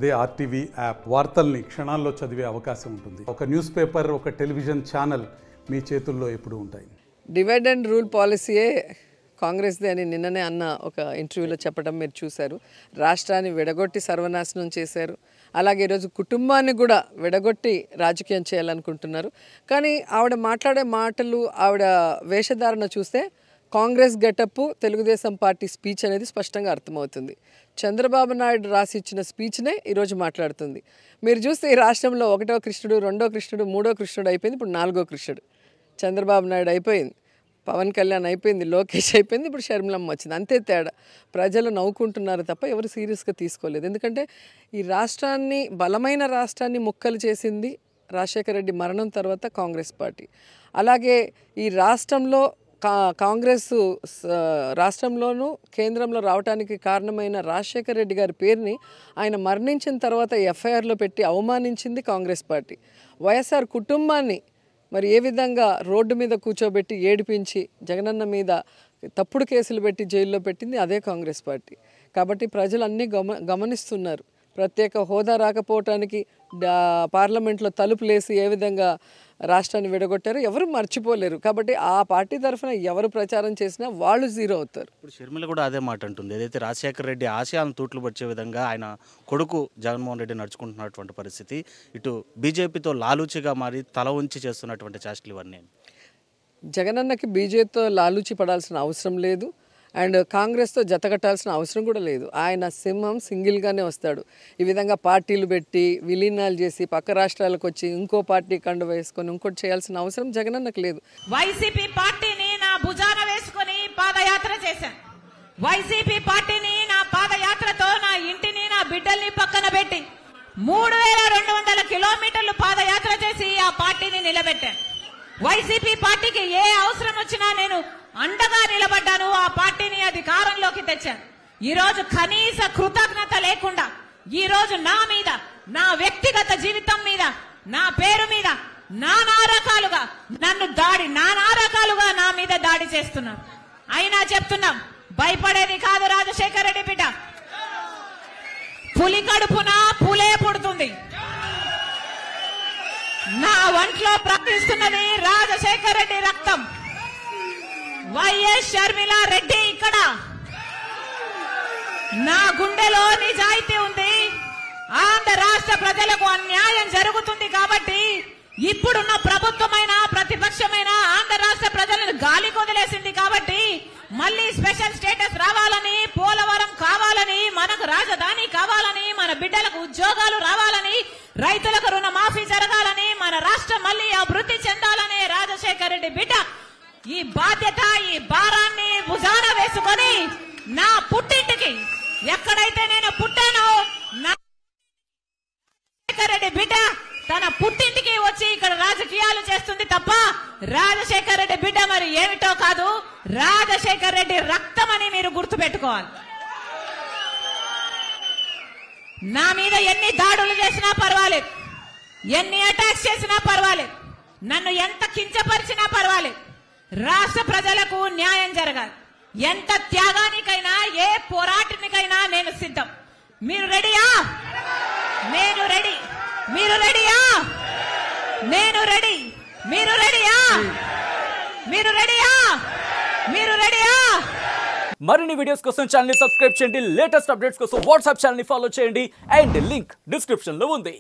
అదే RTV app వార్తల్ని క్షణాల్లో చదివే అవకాశం ఉంటుంది. ఒక న్యూస్ పేపర్, ఒక టెలివిజన్ ఛానల్ మీ చేతుల్లో ఎప్పుడూ ఉంటాయి. డివైడ్ అండ్ రూల్ పాలసీయే కాంగ్రెస్ది అని నిన్ననే అన్న ఒక ఇంటర్వ్యూలో చెప్పడం మీరు చూశారు. రాష్ట్రాన్ని విడగొట్టి సర్వనాశనం చేశారు. అలాగే ఈరోజు కుటుంబాన్ని కూడా విడగొట్టి రాజకీయం చేయాలనుకుంటున్నారు. కానీ ఆవిడ మాట్లాడే మాటలు, ఆవిడ వేషధారణ చూస్తే Congress getup, Telugu Desam party speech అనేది స్పష్టంగా అర్థమవుతుంది. చంద్రబాబు నాయుడు రాసి ఇచ్చిన స్పీచ్నే ఈరోజు మాట్లాడుతుంది. మీరు చూస్తే ఈ రాష్ట్రంలో 1వ కృష్ణుడు, 2వ కృష్ణుడు, 3వ కృష్ణుడు అయిపోయింది, ఇప్పుడు 4వ కృష్ణుడు. చంద్రబాబు నాయుడు అయిపోయింది, పవన్ కళ్యాణ్ అయిపోయింది, లోకేష్ అయిపోయింది, ఇప్పుడు షర్మిలమ్మ వచ్చింది. అంతే తేడా. ప్రజలు నవ్వుకుంటున్నారు తప్ప ఎవరు సీరియస్గా తీసుకోలేదు. ఎందుకంటే ఈ రాష్ట్రాన్ని, బలమైన రాష్ట్రాన్ని ముక్కలు చేసింది రాజశేఖర రెడ్డి మరణం తర్వాత కాంగ్రెస్ పార్టీ. అలాగే ఈ రాష్ట్రంలో కాంగ్రెస్ రాష్ట్రంలోనూ కేంద్రంలో రావడానికి కారణమైన రాజశేఖర రెడ్డి గారి పేరుని ఆయన మరణించిన తర్వాత ఎఫ్ఐఆర్లో పెట్టి అవమానించింది కాంగ్రెస్ పార్టీ. వైఎస్ఆర్ కుటుంబాన్ని మరి ఏ విధంగా రోడ్డు మీద కూర్చోబెట్టి ఏడిపించి జగనన్న మీద తప్పుడు కేసులు పెట్టి జైల్లో పెట్టింది అదే కాంగ్రెస్ పార్టీ. కాబట్టి ప్రజలు అన్నీ గమనిస్తున్నారు. ప్రత్యేక హోదా రాకపోవటానికి పార్లమెంట్లో తలుపులేసి ఏ విధంగా రాష్ట్రాన్ని విడగొట్టారు ఎవరు మర్చిపోలేరు. కాబట్టి ఆ పార్టీ తరఫున ఎవరు ప్రచారం చేసినా వాళ్ళు జీరో అవుతారు. ఇప్పుడు షర్మిల కూడా అదే మాట అంటుంది. ఏదైతే రాజశేఖర రెడ్డి ఆశయాలను తూట్లు పడిచే విధంగా ఆయన కొడుకు జగన్మోహన్ రెడ్డి నడుచుకుంటున్నటువంటి పరిస్థితి, ఇటు బీజేపీతో లాలూచిగా మారి తల ఉంచి చేస్తున్నటువంటి చేష్టలు ఇవన్నీ. జగనన్నకి బీజేపీతో లాలూచి పడాల్సిన అవసరం లేదు, అండ్ కాంగ్రెస్తో జతకట్టాల్సిన అవసరం కూడా లేదు. ఆయన సింహం సింగిల్గానే వస్తాడు. ఈ విధంగా పార్టీలు పెట్టి విలీనాలు చేసి పక్క రాష్ట్రాలకు వచ్చి ఇంకో పార్టీ కండు వేసుకొని ఇంకోటి చేయాల్సిన అవసరం జగనన్నకు లేదు. వైసీపీ పార్టీని నా భుజాన వేసుకొని పాదయాత్ర చేశాను. వైసీపీ పార్టీని నా పాదయాత్రతో నా ఇంటిని, నా బిడ్డల్ని పక్కన పెట్టి 3200 కిలోమీటర్లు పాదయాత్ర చేసి ఆ పార్టీని నిలబెట్టాను. వైసీపీ పార్టీకి ఏ అవసరం వచ్చినా నేను అండగా నిలబడ్డాను. ఆ పార్టీని అధికారంలోకి తెచ్చాను. ఈ రోజు కనీస కృతజ్ఞత లేకుండా ఈ రోజు నా మీద, నా వ్యక్తిగత జీవితం మీద, నా పేరు మీద నానా రకాలుగా నా మీద దాడి చేస్తున్నారు. అయినా చెప్తున్నాం, భయపడేది కాదు రాజశేఖర రెడ్డి బిడ్డ. పులి కడుపున పులే పుడుతుంది. నా ఒంట్లో ప్రవహిస్తున్నది రాజశేఖర రెడ్డి రక్తం. వైఎస్ షర్మిల రెడ్డి ఇక్కడ. నా గుండెలో నిజాయితీ ఉంది. ఆంధ్ర రాష్ట్ర ప్రజలకు అన్యాయం జరుగుతుంది కాబట్టి ఇప్పుడున్న ప్రభుత్వమైన ప్రతిపక్షమైన ఆంధ్ర రాష్ట్ర ప్రజలను గాలి కొదిలేసింది కాబట్టి మళ్ళీ స్పెషల్ స్టేటస్ రావాలని, పోలవరం కావాలని, మనకు రాజధాని కావాలని, మన బిడ్డలకు ఉద్యోగాలు రావాలని, రైతులకు రుణమాఫీ జరగాలని, మన రాష్ట్రం మళ్ళీ అభివృద్ధి చెందాలని రాజశేఖర రెడ్డి బిడ్డ ఈ బాధ్యత, ఈ భారాన్ని భుజాన వేసుకొని నా పుట్టింటికి, ఎక్కడైతే నేను పుట్టానో రాజశేఖర రెడ్డి బిడ్డ తన పుట్టింటికి వచ్చి ఇక్కడ రాజకీయాలు చేస్తుంది తప్ప రాజశేఖర రెడ్డి బిడ్డ మరి ఏమిటో కాదు, రాజశేఖర రెడ్డి రక్తం అని మీరు గుర్తుపెట్టుకోవాలి. నా మీద ఎన్ని దాడులు చేసినా పర్వాలేదు, ఎన్ని అటాక్స్ చేసినా పర్వాలేదు, నన్ను ఎంత కించపరిచినా పర్వాలేదు, రాష్ట్ర ప్రజలకు న్యాయం జరగాలి. ఎంత త్యాగానికైనా, ఏ పోరాటానికైనా నేను సిద్ధం. మీరు రెడీయా? నేను రెడీ. మీరు రెడీయా? నేను రెడీ. మీరు రెడీయా? మీరు రెడీయా? మీరు రెడీయా? మరిన్ని వీడియోస్ కోసం ఛానల్ ని సబ్స్క్రైబ్ చేయండి. లేటెస్ట్ అప్డేట్స్ కోసం వాట్సాప్ ఛానల్ ని ఫాలో చేయండి. అండ్ లింక్ డిస్క్రిప్షన్ లో ఉంది.